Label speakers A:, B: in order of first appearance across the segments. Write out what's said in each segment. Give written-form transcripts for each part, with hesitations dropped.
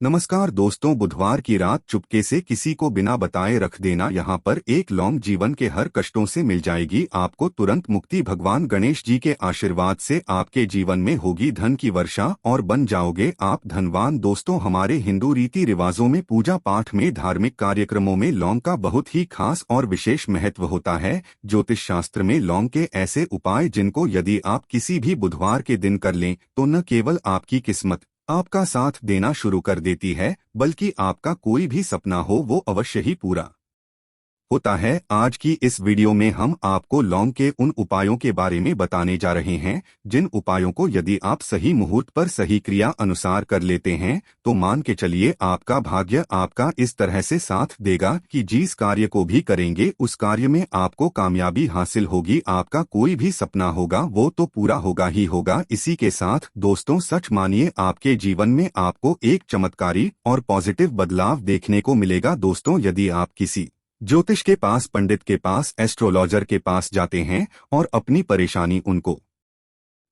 A: नमस्कार दोस्तों, बुधवार की रात चुपके से किसी को बिना बताए रख देना। यहाँ पर एक लौंग जीवन के हर कष्टों से मिल जाएगी आपको तुरंत मुक्ति। भगवान गणेश जी के आशीर्वाद से आपके जीवन में होगी धन की वर्षा और बन जाओगे आप धनवान। दोस्तों, हमारे हिंदू रीति रिवाजों में पूजा पाठ में धार्मिक कार्यक्रमों में लौंग का बहुत ही खास और विशेष महत्व होता है। ज्योतिष शास्त्र में लौंग के ऐसे उपाय जिनको यदि आप किसी भी बुधवार के दिन कर लें तो न केवल आपकी किस्मत आपका साथ देना शुरू कर देती है, बल्कि आपका कोई भी सपना हो वो अवश्य ही पूरा होता है। आज की इस वीडियो में हम आपको लौंग के उन उपायों के बारे में बताने जा रहे हैं जिन उपायों को यदि आप सही मुहूर्त पर सही क्रिया अनुसार कर लेते हैं तो मान के चलिए आपका भाग्य आपका इस तरह से साथ देगा कि जिस कार्य को भी करेंगे उस कार्य में आपको कामयाबी हासिल होगी। आपका कोई भी सपना होगा वो तो पूरा होगा ही होगा। इसी के साथ दोस्तों, सच मानिए आपके जीवन में आपको एक चमत्कारी और पॉजिटिव बदलाव देखने को मिलेगा। दोस्तों, यदि आप किसी ज्योतिष के पास, पंडित के पास, एस्ट्रोलॉजर के पास जाते हैं और अपनी परेशानी उनको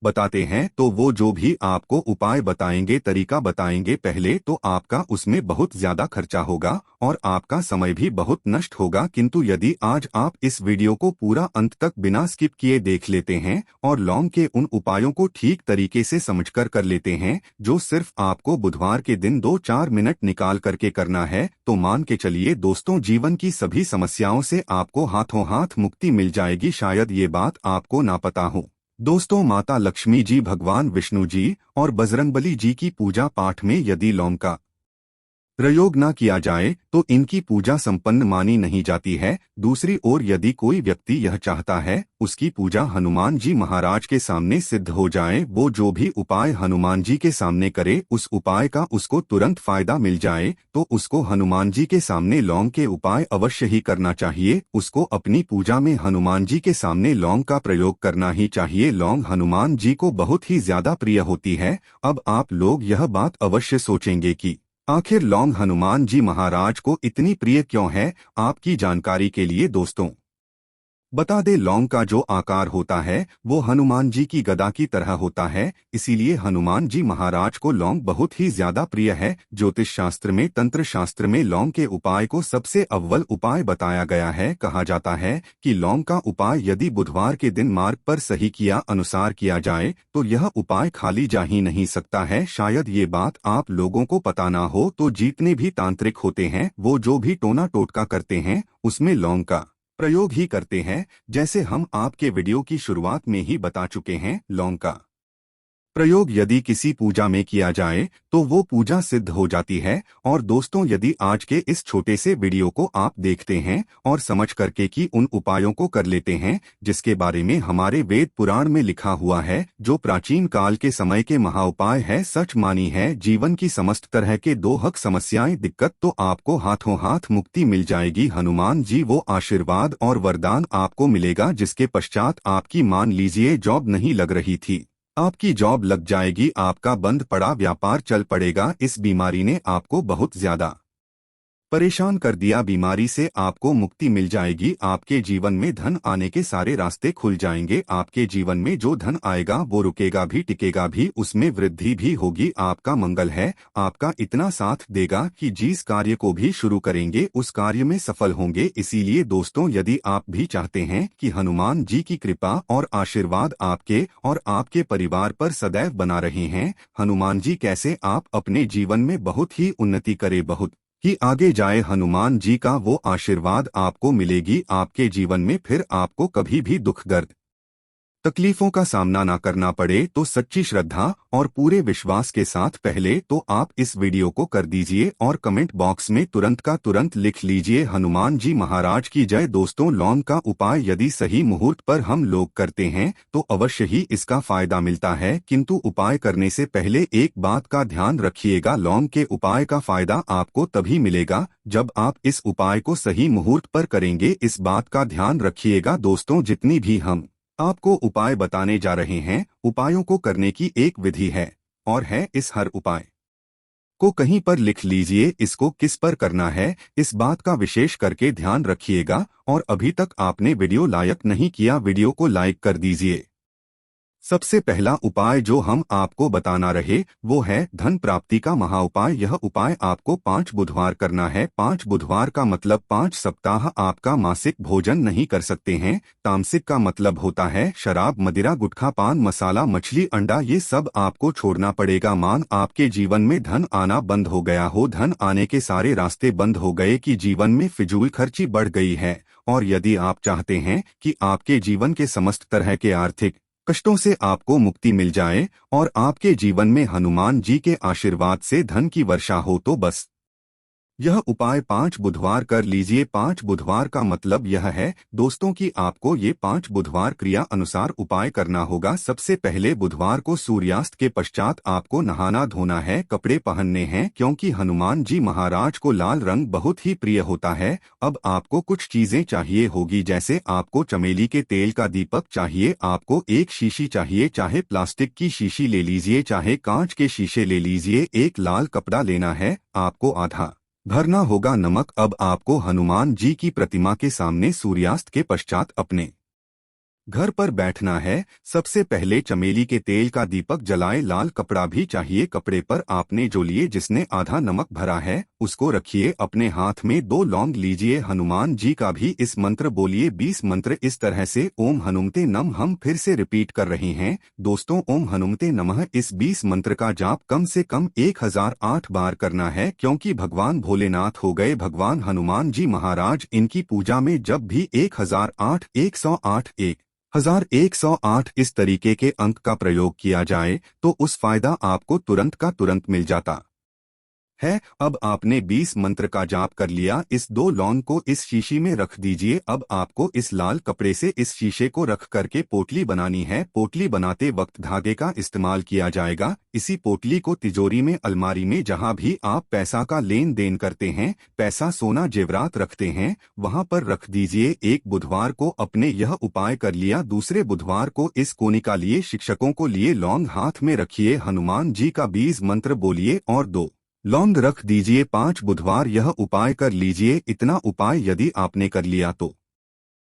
A: बताते हैं तो वो जो भी आपको उपाय बताएंगे, तरीका बताएंगे, पहले तो आपका उसमें बहुत ज्यादा खर्चा होगा और आपका समय भी बहुत नष्ट होगा। किंतु यदि आज आप इस वीडियो को पूरा अंत तक बिना स्किप किए देख लेते हैं और लौंग के उन उपायों को ठीक तरीके से समझकर कर लेते हैं जो सिर्फ आपको बुधवार के दिन 2-4 मिनट निकाल करके करना है, तो मान के चलिए दोस्तों, जीवन की सभी समस्याओं से आपको हाथों हाथ मुक्ति मिल जाएगी। शायद ये बात आपको ना पता हो दोस्तों, माता लक्ष्मी जी, भगवान विष्णु जी और बजरंगबली जी की पूजा पाठ में यदि लौंग का प्रयोग न किया जाए तो इनकी पूजा संपन्न मानी नहीं जाती है। दूसरी ओर यदि कोई व्यक्ति यह चाहता है उसकी पूजा हनुमान जी महाराज के सामने सिद्ध हो जाए, वो जो भी उपाय हनुमान जी के सामने करे उस उपाय का उसको तुरंत फायदा मिल जाए, तो उसको हनुमान जी के सामने लौंग के उपाय अवश्य ही करना चाहिए। उसको अपनी पूजा में हनुमान जी के सामने लौंग का प्रयोग करना ही चाहिए। लौंग हनुमान जी को बहुत ही ज्यादा प्रिय होती है। अब आप लोग यह बात अवश्य सोचेंगे कि आखिर लौंग हनुमान जी महाराज को इतनी प्रिय क्यों है। आपकी जानकारी के लिए दोस्तों बता दे, लौंग का जो आकार होता है वो हनुमान जी की गदा की तरह होता है, इसीलिए हनुमान जी महाराज को लौंग बहुत ही ज्यादा प्रिय है। ज्योतिष शास्त्र में, तंत्र शास्त्र में लौंग के उपाय को सबसे अव्वल उपाय बताया गया है। कहा जाता है कि लौंग का उपाय यदि बुधवार के दिन मार्ग पर सही किया अनुसार किया जाए तो यह उपाय खाली जा ही नहीं सकता है। शायद ये बात आप लोगों को पता ना हो, तो जितने भी तांत्रिक होते हैं वो जो भी टोना टोटका करते हैं उसमें लौंग का प्रयोग ही करते हैं। जैसे हम आपके वीडियो की शुरुआत में ही बता चुके हैं, लौंग का प्रयोग यदि किसी पूजा में किया जाए तो वो पूजा सिद्ध हो जाती है। और दोस्तों, यदि आज के इस छोटे से वीडियो को आप देखते हैं और समझ करके कि उन उपायों को कर लेते हैं जिसके बारे में हमारे वेद पुराण में लिखा हुआ है, जो प्राचीन काल के समय के महाउपाय है, सच मानी है जीवन की समस्त तरह के दोहक समस्याएं, दिक्कत, तो आपको हाथों हाथ मुक्ति मिल जाएगी। हनुमान जी वो आशीर्वाद और वरदान आपको मिलेगा जिसके पश्चात आपकी, मान लीजिए, जॉब नहीं लग रही थी, आपकी जॉब लग जाएगी। आपका बंद पड़ा व्यापार चल पड़ेगा। इस बीमारी ने आपको बहुत ज्यादा परेशान कर दिया, बीमारी से आपको मुक्ति मिल जाएगी। आपके जीवन में धन आने के सारे रास्ते खुल जाएंगे। आपके जीवन में जो धन आएगा वो रुकेगा भी, टिकेगा भी, उसमें वृद्धि भी होगी। आपका मंगल है, आपका इतना साथ देगा कि जिस कार्य को भी शुरू करेंगे उस कार्य में सफल होंगे। इसीलिए दोस्तों, यदि आप भी चाहते हैं कि हनुमान जी की कृपा और आशीर्वाद आपके और आपके परिवार पर सदैव बना रहे हैं, हनुमान जी कैसे आप अपने जीवन में बहुत ही उन्नति करे, बहुत ही आगे जाए, हनुमान जी का वो आशीर्वाद आपको मिलेगी। आपके जीवन में फिर आपको कभी भी दुख, दर्द, तकलीफों का सामना ना करना पड़े। तो सच्ची श्रद्धा और पूरे विश्वास के साथ पहले तो आप इस वीडियो को कर दीजिए और कमेंट बॉक्स में तुरंत का तुरंत लिख लीजिए, हनुमान जी महाराज की जय। दोस्तों, लौंग का उपाय यदि सही मुहूर्त पर हम लोग करते हैं तो अवश्य ही इसका फायदा मिलता है। किंतु उपाय करने से पहले एक बात का ध्यान रखिएगा, लौंग के उपाय का फायदा आपको तभी मिलेगा जब आप इस उपाय को सही मुहूर्त पर करेंगे। इस बात का ध्यान रखिएगा दोस्तों, जितनी भी हम आपको उपाय बताने जा रहे हैं, उपायों को करने की एक विधि है और है इस हर उपाय को कहीं पर लिख लीजिए, इसको किस पर करना है इस बात का विशेष करके ध्यान रखिएगा। और अभी तक आपने वीडियो लाइक नहीं किया, वीडियो को लाइक कर दीजिए। सबसे पहला उपाय जो हम आपको बताना रहे वो है धन प्राप्ति का महाउपाय। यह उपाय आपको 5 बुधवार करना है। 5 बुधवार का मतलब 5 सप्ताह आपका मासिक भोजन नहीं कर सकते हैं। तामसिक का मतलब होता है शराब, मदिरा, गुटखा, पान मसाला, मछली, अंडा, ये सब आपको छोड़ना पड़ेगा। मान आपके जीवन में धन आना बंद हो गया हो, धन आने के सारे रास्ते बंद हो गए कि जीवन में फिजूल खर्ची बढ़ गई है, और यदि आप चाहते हैं कि आपके जीवन के समस्त तरह के आर्थिक कष्टों से आपको मुक्ति मिल जाए और आपके जीवन में हनुमान जी के आशीर्वाद से धन की वर्षा हो, तो बस यह उपाय 5 बुधवार कर लीजिए। 5 बुधवार का मतलब यह है दोस्तों कि आपको ये 5 बुधवार क्रिया अनुसार उपाय करना होगा। सबसे पहले बुधवार को सूर्यास्त के पश्चात आपको नहाना धोना है, कपड़े पहनने हैं, क्योंकि हनुमान जी महाराज को लाल रंग बहुत ही प्रिय होता है। अब आपको कुछ चीजें चाहिए होगी, जैसे आपको चमेली के तेल का दीपक चाहिए, आपको एक शीशी चाहिए, चाहे प्लास्टिक की शीशी ले लीजिए चाहे कांच के शीशे ले लीजिए, एक लाल कपड़ा लेना है, आपको आधा भरना होगा नमक। अब आपको हनुमान जी की प्रतिमा के सामने सूर्यास्त के पश्चात अपने घर पर बैठना है। सबसे पहले चमेली के तेल का दीपक जलाए, लाल कपड़ा भी चाहिए, कपड़े पर आपने जो लिए जिसने आधा नमक भरा है उसको रखिए, अपने हाथ में 2 लौंग लीजिए, हनुमान जी का भी इस मंत्र बोलिए 20 मंत्र इस तरह से ओम हनुमते नमः। हम फिर से रिपीट कर रहे हैं दोस्तों, ओम हनुमते नमः। इस 20 मंत्र का जाप कम से कम 1008 बार करना है, क्योंकि भगवान भोलेनाथ हो गए भगवान हनुमान जी महाराज। इनकी पूजा में जब भी 1008, 108, 1108 इस तरीके के अंक का प्रयोग किया जाए तो उस फायदा आपको तुरंत का तुरंत मिल जाता है। अब आपने 20 मंत्र का जाप कर लिया, इस 2 लौंग को इस शीशी में रख दीजिए। अब आपको इस लाल कपड़े से इस शीशे को रख करके पोटली बनानी है। पोटली बनाते वक्त धागे का इस्तेमाल किया जाएगा। इसी पोटली को तिजोरी में, अलमारी में, जहां भी आप पैसा का लेन देन करते हैं, पैसा, सोना, जेवरात रखते हैं, वहां पर रख दीजिए। एक बुधवार को अपने यह उपाय कर लिया, दूसरे बुधवार को इस कोनिका लिए, शिक्षकों को लिए लौंग हाथ में रखिए, हनुमान जी का 20 मंत्र बोलिए और 2 लौंग रख दीजिए। 5 बुधवार यह उपाय कर लीजिए। इतना उपाय यदि आपने कर लिया तो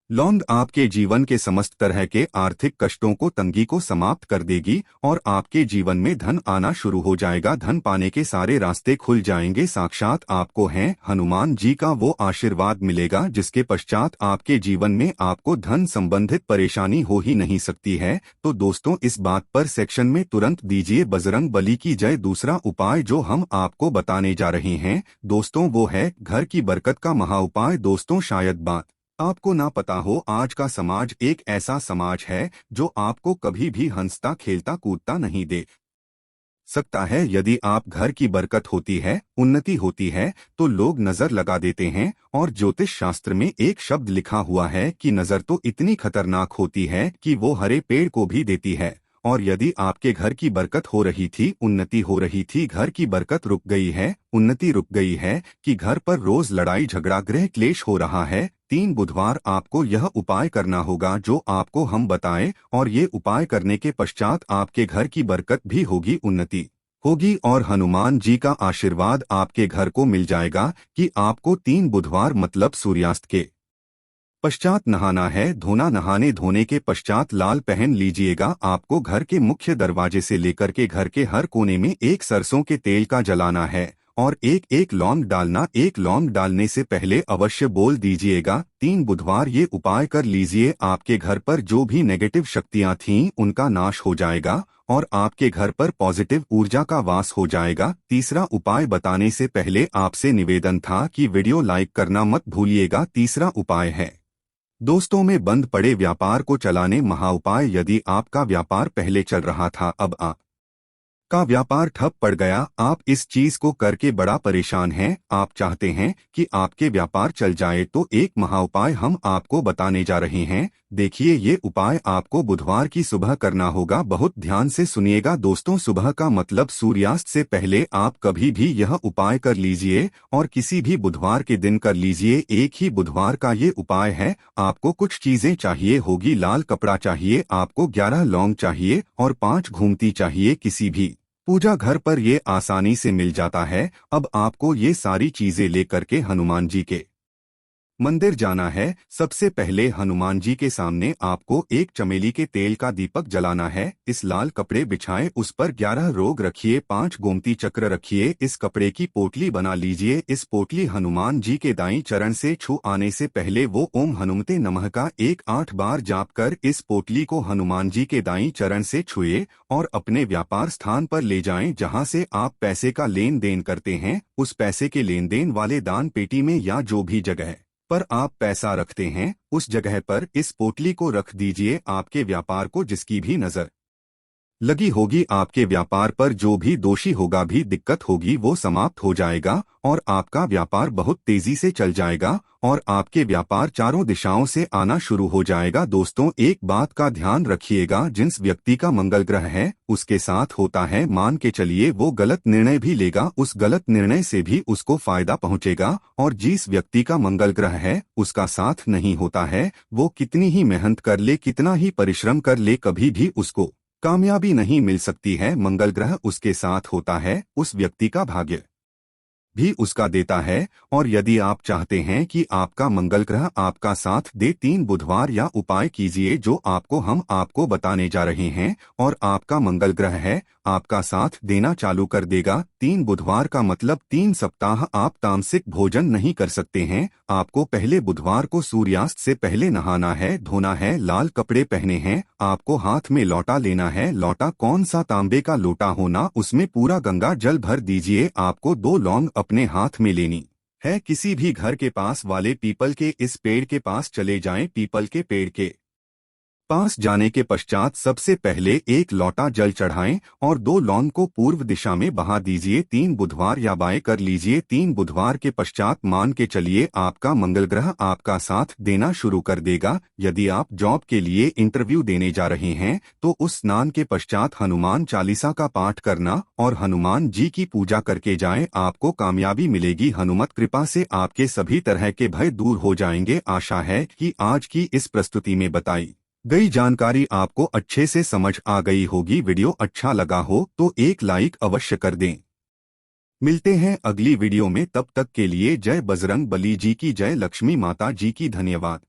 A: लौंग आपके जीवन के समस्त तरह के आर्थिक कष्टों को, तंगी को समाप्त कर देगी और आपके जीवन में धन आना शुरू हो जाएगा। धन पाने के सारे रास्ते खुल जाएंगे। साक्षात आपको है हनुमान जी का वो आशीर्वाद मिलेगा जिसके पश्चात आपके जीवन में आपको धन संबंधित परेशानी हो ही नहीं सकती है। तो दोस्तों, इस बात पर सेक्शन में तुरंत दीजिए बजरंग बली की जय। दूसरा उपाय जो हम आपको बताने जा रहे हैं दोस्तों वो है घर की बरकत का महाउपाय। दोस्तों, शायद बात आपको ना पता हो, आज का समाज एक ऐसा समाज है जो आपको कभी भी हंसता खेलता कूदता नहीं देख सकता है। यदि आप घर की बरकत होती है, उन्नति होती है, तो लोग नजर लगा देते हैं। और ज्योतिष शास्त्र में एक शब्द लिखा हुआ है कि नजर तो इतनी खतरनाक होती है कि वो हरे पेड़ को भी देती है। और यदि आपके घर की बरकत हो रही थी, उन्नति हो रही थी, घर की बरकत रुक गई है, उन्नति रुक गई है, कि घर पर रोज लड़ाई झगड़ा गृह क्लेश हो रहा है, 3 बुधवार आपको यह उपाय करना होगा जो आपको हम बताएं। और ये उपाय करने के पश्चात आपके घर की बरकत भी होगी, उन्नति होगी और हनुमान जी का आशीर्वाद आपके घर को मिल जाएगा। कि आपको 3 बुधवार मतलब सूर्यास्त के पश्चात नहाना है, धोना, नहाने धोने के पश्चात लाल पहन लीजिएगा। आपको घर के मुख्य दरवाजे से लेकर के घर के हर कोने में एक सरसों के तेल का जलाना है और एक एक लौंग डालना। एक लौंग डालने से पहले अवश्य बोल दीजिएगा 3 बुधवार ये उपाय कर लीजिए। आपके घर पर जो भी नेगेटिव शक्तियां थीं उनका नाश हो जाएगा और आपके घर पर पॉजिटिव ऊर्जा का वास हो जाएगा। तीसरा उपाय बताने से पहले आपसे निवेदन था कि वीडियो लाइक करना मत भूलिएगा। तीसरा उपाय है दोस्तों में बंद पड़े व्यापार को चलाने महाउपाय। यदि आपका व्यापार पहले चल रहा था, अब का व्यापार ठप पड़ गया, आप इस चीज को करके बड़ा परेशान हैं, आप चाहते हैं कि आपके व्यापार चल जाए, तो एक महाउपाय हम आपको बताने जा रहे हैं। देखिए, ये उपाय आपको बुधवार की सुबह करना होगा। बहुत ध्यान से सुनिएगा दोस्तों, सुबह का मतलब सूर्यास्त से पहले आप कभी भी यह उपाय कर लीजिए और किसी भी बुधवार के दिन कर लीजिए। एक ही बुधवार का ये उपाय है। आपको कुछ चीजें चाहिए होगी, लाल कपड़ा चाहिए, आपको 11 लौंग चाहिए और 5 घूमती चाहिए। किसी भी पूजा घर पर ये आसानी से मिल जाता है। अब आपको ये सारी चीजें लेकर के हनुमान जी के मंदिर जाना है। सबसे पहले हनुमान जी के सामने आपको एक चमेली के तेल का दीपक जलाना है। इस लाल कपड़े बिछाएं, उस पर 11 रोग रखिए, 5 गोमती चक्र रखिए। इस कपड़े की पोटली बना लीजिए। इस पोटली हनुमान जी के दाईं चरण से छू आने से पहले वो ओम हनुमते नमः का 8 बार जाप कर इस पोटली को हनुमान जी के दाईं चरण से छुए और अपने व्यापार स्थान पर ले जाएं, जहां से आप पैसे का लेन देन करते हैं। उस पैसे के लेन देन वाले दान पेटी में या जो भी जगह पर आप पैसा रखते हैं उस जगह पर इस पोटली को रख दीजिए। आपके व्यापार को जिसकी भी नजर लगी होगी, आपके व्यापार पर जो भी दोषी होगा, भी दिक्कत होगी, वो समाप्त हो जाएगा और आपका व्यापार बहुत तेजी से चल जाएगा और आपके व्यापार चारों दिशाओं से आना शुरू हो जाएगा। दोस्तों, एक बात का ध्यान रखिएगा, जिस व्यक्ति का मंगल ग्रह है उसके साथ होता है, मान के चलिए वो गलत निर्णय भी लेगा, उस गलत निर्णय से भी उसको फायदा पहुंचेगा। और जिस व्यक्ति का मंगल ग्रह है उसका साथ नहीं होता है, वो कितनी ही मेहनत कर ले, कितना ही परिश्रम कर ले, कभी भी उसको कामयाबी नहीं मिल सकती है। मंगल ग्रह उसके साथ होता है, उस व्यक्ति का भाग्य भी उसका देता है। और यदि आप चाहते हैं कि आपका मंगल ग्रह आपका साथ दे, 3 बुधवार या उपाय कीजिए जो हम आपको बताने जा रहे हैं, और आपका मंगल ग्रह है आपका साथ देना चालू कर देगा। 3 बुधवार का मतलब 3 सप्ताह आप तामसिक भोजन नहीं कर सकते हैं। आपको पहले बुधवार को सूर्यास्त से पहले नहाना है, धोना है, लाल कपड़े पहने हैं, आपको हाथ में लोटा लेना है। लोटा कौन सा, तांबे का लोटा होना, उसमें पूरा गंगा जल भर दीजिए। आपको 2 लौंग अपने हाथ में लेनी है। किसी भी घर के पास वाले पीपल के इस पेड़ के पास चले जाएं। पीपल के पेड़ के पास जाने के पश्चात सबसे पहले 1 लोटा जल चढ़ाएं और 2 लौंग को पूर्व दिशा में बहा दीजिए। 3 बुधवार या बाय कर लीजिए। 3 बुधवार के पश्चात मान के चलिए आपका मंगल ग्रह आपका साथ देना शुरू कर देगा। यदि आप जॉब के लिए इंटरव्यू देने जा रहे हैं तो उस स्नान के पश्चात हनुमान चालीसा का पाठ करना और हनुमान जी की पूजा करके जाएं, आपको कामयाबी मिलेगी। हनुमत कृपा से आपके सभी तरह के भय दूर हो जाएंगे। आशा है कि आज की इस प्रस्तुति में बताई गई जानकारी आपको अच्छे से समझ आ गई होगी। वीडियो अच्छा लगा हो तो एक लाइक अवश्य कर दें। मिलते हैं अगली वीडियो में, तब तक के लिए जय बजरंग बली जी की जय, लक्ष्मी माता जी की धन्यवाद।